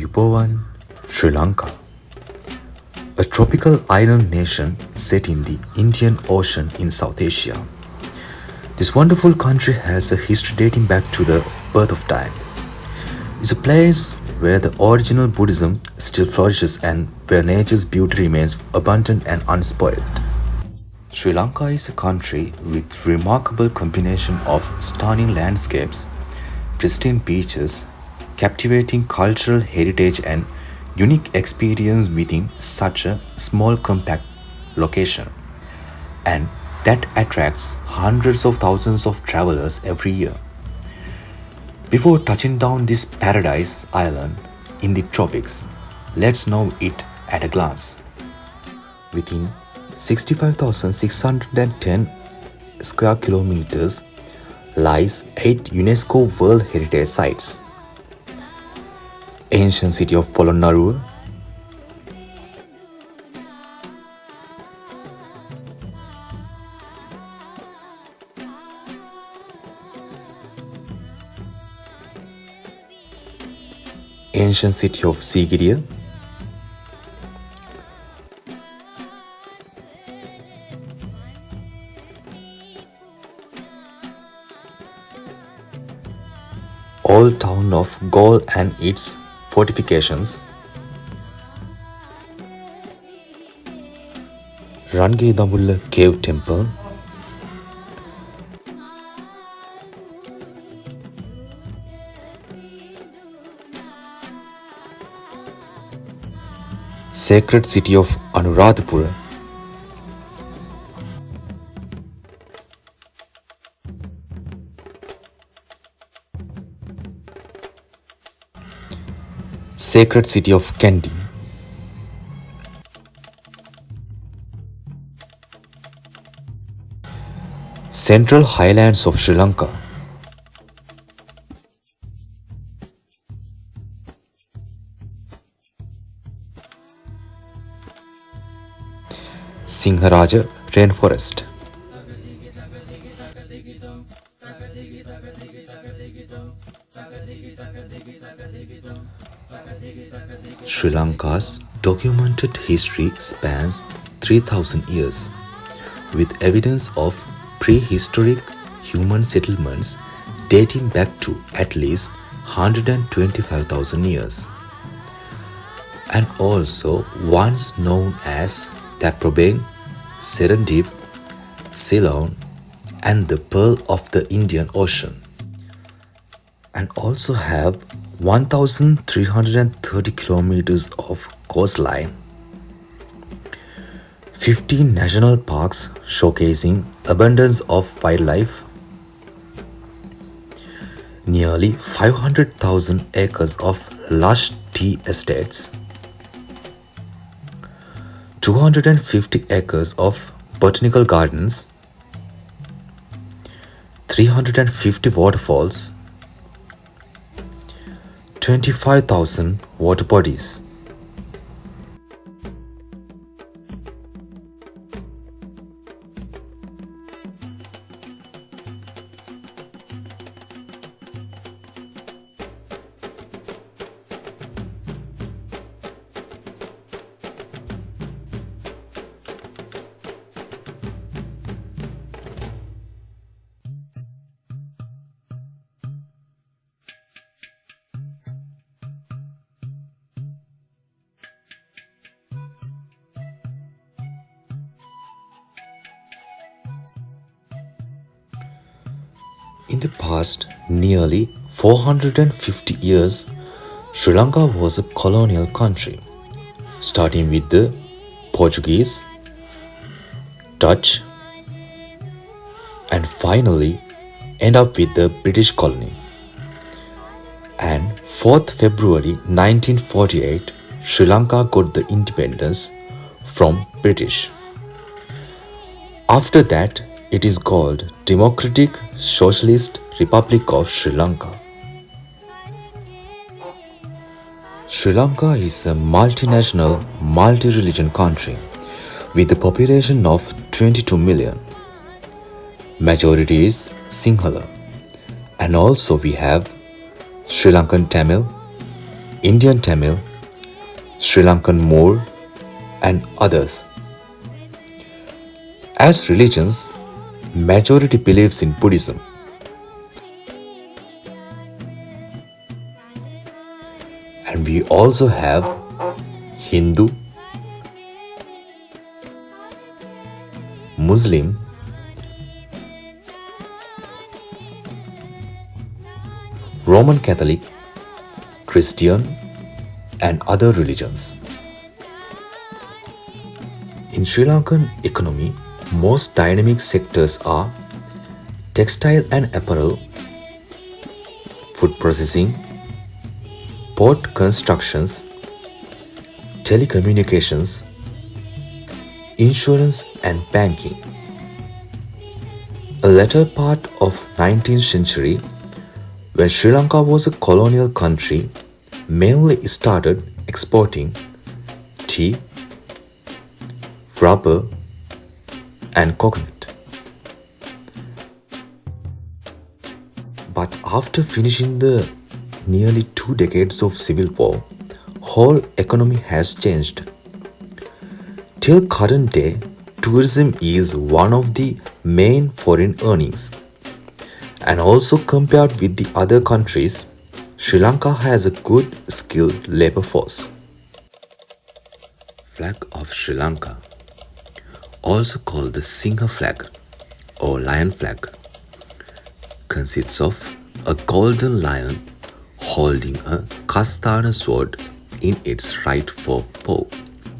Ayubowan, Sri Lanka, a tropical island nation set in the Indian Ocean in South Asia. This wonderful country has a history dating back to the birth of time. It's a place where the original Buddhism still flourishes and where nature's beauty remains abundant and unspoiled. Sri Lanka is a country with remarkable combination of stunning landscapes, pristine beaches, captivating cultural heritage and unique experience within such a small compact location, and that attracts hundreds of thousands of travelers every year. Before touching down this paradise island in the tropics, let's know it at a glance. Within 65,610 square kilometers lies 8 UNESCO World Heritage Sites. Ancient city of Polonnaruwa, ancient city of Sigiriya, old town of Gaul and its fortifications, Rangidamulla Cave Temple, sacred city of Anuradhapura, sacred city of Kandy, central highlands of Sri Lanka, Singharaja rainforest, Sri Lanka's documented history spans 3,000 years, with evidence of prehistoric human settlements dating back to at least 125,000 years, and also once known as Taprobane, Serendip, Ceylon, and the Pearl of the Indian Ocean, and also have 1,330 kilometers of coastline, 15 national parks showcasing abundance of wildlife, nearly 500,000 acres of lush tea estates, 250 acres of botanical gardens, 350 waterfalls, 25,000 water bodies. In the past nearly 450 years, Sri Lanka was a colonial country, starting with the Portuguese, Dutch, and finally end up with the British colony. And 4th February 1948, Sri Lanka got the independence from British. After that, it is called Democratic Socialist Republic of Sri Lanka. Sri Lanka is a multinational, multi-religion country with a population of 22 million. Majority is Sinhala, and also we have Sri Lankan Tamil, Indian Tamil, Sri Lankan Moor, and others. As religions, majority believes in Buddhism. And we also have Hindu, Muslim, Roman Catholic, Christian, and other religions. In Sri Lankan economy, most dynamic sectors are textile and apparel, food processing, port constructions, telecommunications, insurance and banking. A later part of 19th century, when Sri Lanka was a colonial country, mainly started exporting tea, rubber, and coconut. But after finishing the nearly 2 decades of civil war, whole economy has changed. Till current day, tourism is one of the main foreign earnings. And also compared with the other countries, Sri Lanka has a good skilled labor force. Flag of Sri Lanka, also called the Singha flag or lion flag, consists of a golden lion holding a kastana sword in its right forepaw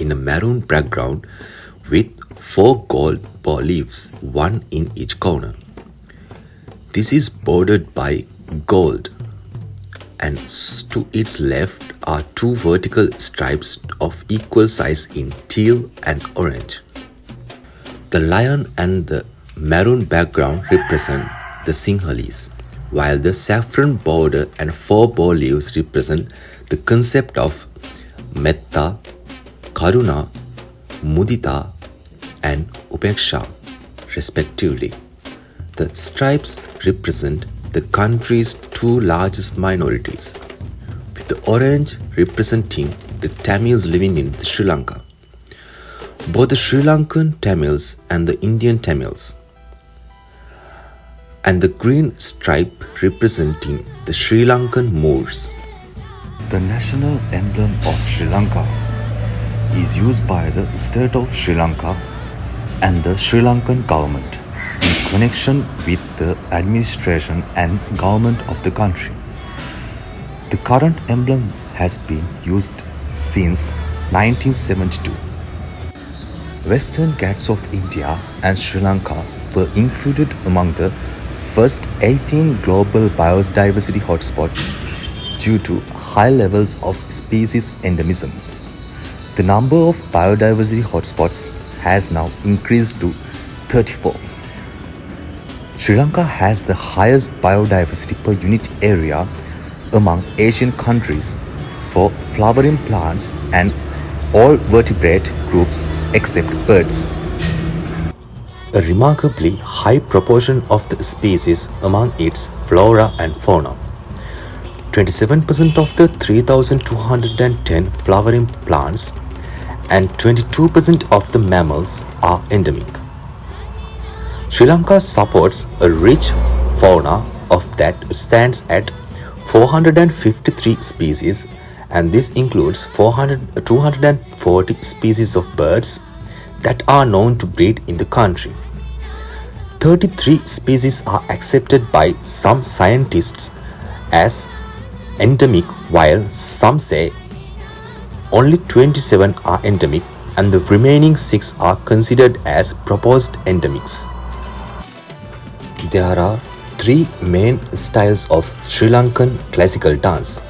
in a maroon background with 4 gold ball leaves, one in each corner. This is bordered by gold, and to its left are 2 vertical stripes of equal size in teal and orange. The lion and the maroon background represent the Sinhalese, while the saffron border and 4 ball leaves represent the concept of Metta, Karuna, Mudita, and Upeksha, respectively. The stripes represent the country's 2 largest minorities, with the orange representing the Tamils living in Sri Lanka, both the Sri Lankan Tamils and the Indian Tamils, and the green stripe representing the Sri Lankan Moors. The national emblem of Sri Lanka is used by the state of Sri Lanka and the Sri Lankan government in connection with the administration and government of the country. The current emblem has been used since 1972. Western Ghats of India and Sri Lanka were included among the first 18 global biodiversity hotspots due to high levels of species endemism. The number of biodiversity hotspots has now increased to 34. Sri Lanka has the highest biodiversity per unit area among Asian countries for flowering plants and all vertebrate groups except birds. A remarkably high proportion of the species among its flora and fauna. 27% of the 3,210 flowering plants and 22% of the mammals are endemic. Sri Lanka supports a rich fauna of that stands at 453 species, and this includes 240 species of birds that are known to breed in the country. 33 species are accepted by some scientists as endemic, while some say only 27 are endemic and the remaining 6 are considered as proposed endemics. There are 3 main styles of Sri Lankan classical dance.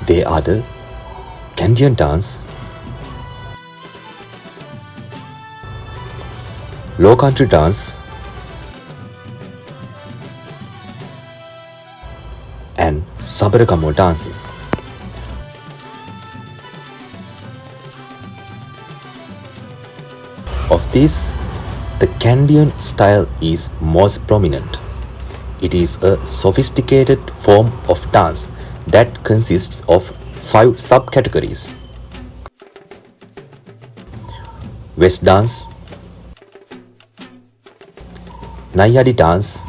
They are the Kandyan dance, low country dance, and Sabaragamo dances. Of these, the Kandyan style is most prominent. It is a sophisticated form of dance that consists of 5 subcategories: West dance, Nayadi dance,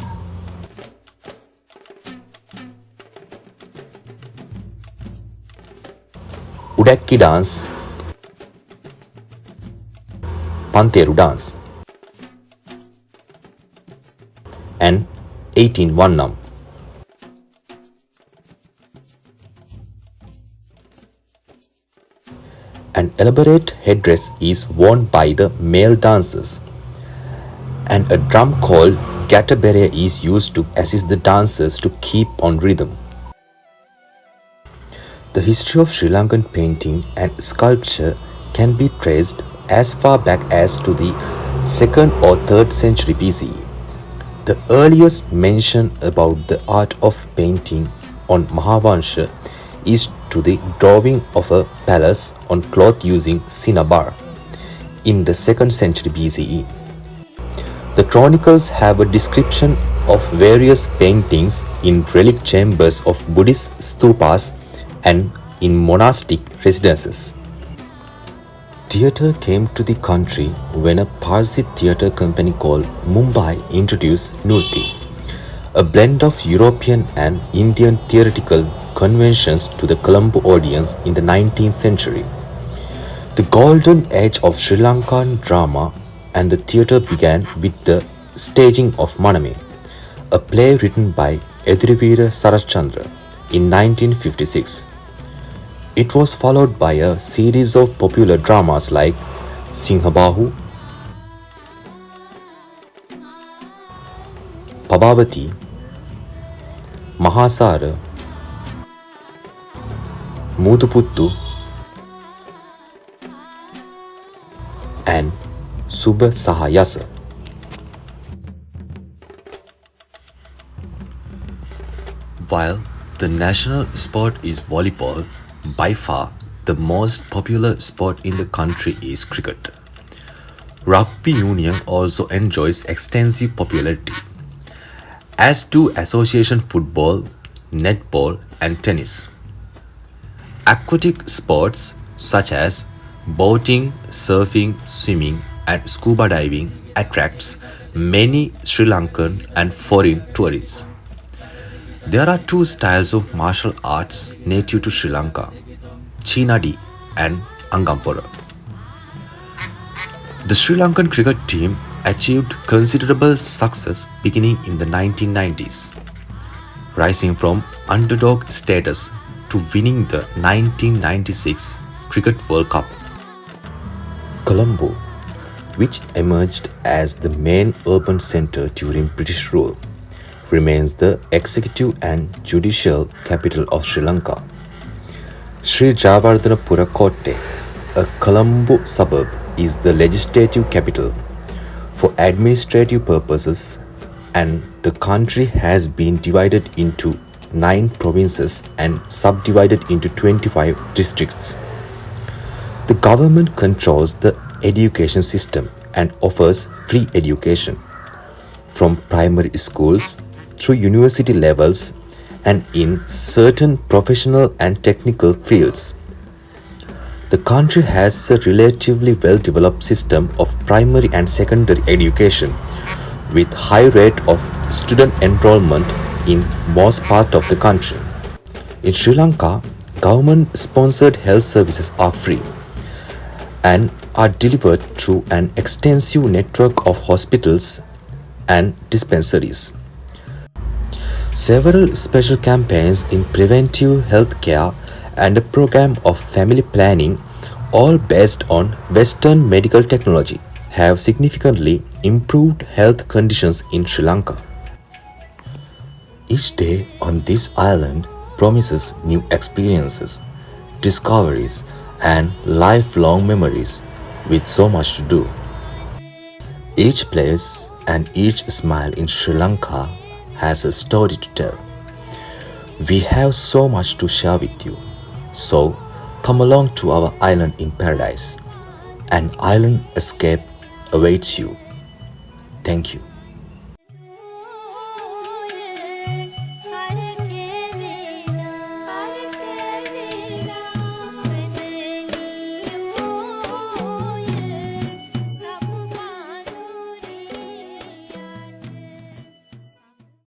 Udakki dance, Panteru dance, and 18 Vannam. An elaborate headdress is worn by the male dancers, and a drum called gatabere is used to assist the dancers to keep on rhythm. The history of Sri Lankan painting and sculpture can be traced as far back as to the 2nd or 3rd century BCE. The earliest mention about the art of painting on Mahavansha is to the drawing of a palace on cloth using cinnabar in the 2nd century BCE. The chronicles have a description of various paintings in relic chambers of Buddhist stupas and in monastic residences. Theatre came to the country when a Parsi theatre company called Mumbai introduced Nurti, a blend of European and Indian theatrical conventions to the Colombo audience in the 19th century. The golden age of Sri Lankan drama and the theatre began with the staging of Maname, a play written by Edurivira Sarachandra in 1956. It was followed by a series of popular dramas like Singhabahu, Pabavati, Mahasara, Muduputtu, and Subha Sahayasa. While the national sport is volleyball, by far the most popular sport in the country is cricket. Rugby union also enjoys extensive popularity, as do association football, netball, and tennis. Aquatic sports such as boating, surfing, swimming, and scuba diving attracts many Sri Lankan and foreign tourists. There are 2 styles of martial arts native to Sri Lanka, Chinadi and Angampora. The Sri Lankan cricket team achieved considerable success beginning in the 1990s, rising from underdog status to winning the 1996 Cricket World Cup. Colombo, which emerged as the main urban centre during British rule, remains the executive and judicial capital of Sri Lanka. Sri Jayawardhanapura Kotte, a Colombo suburb, is the legislative capital. For administrative purposes, and the country has been divided into 9 provinces and subdivided into 25 districts. The government controls the education system and offers free education from primary schools through university levels and in certain professional and technical fields. The country has a relatively well-developed system of primary and secondary education with high rate of student enrollment in most part of the country. In Sri Lanka, government-sponsored health services are free and are delivered through an extensive network of hospitals and dispensaries. Several special campaigns in preventive health care and a program of family planning, all based on Western medical technology, have significantly improved health conditions in Sri Lanka. Each day on this island promises new experiences, discoveries, and lifelong memories with so much to do. Each place and each smile in Sri Lanka has a story to tell. We have so much to share with you. So come along to our island in paradise. An island escape awaits you. Thank you.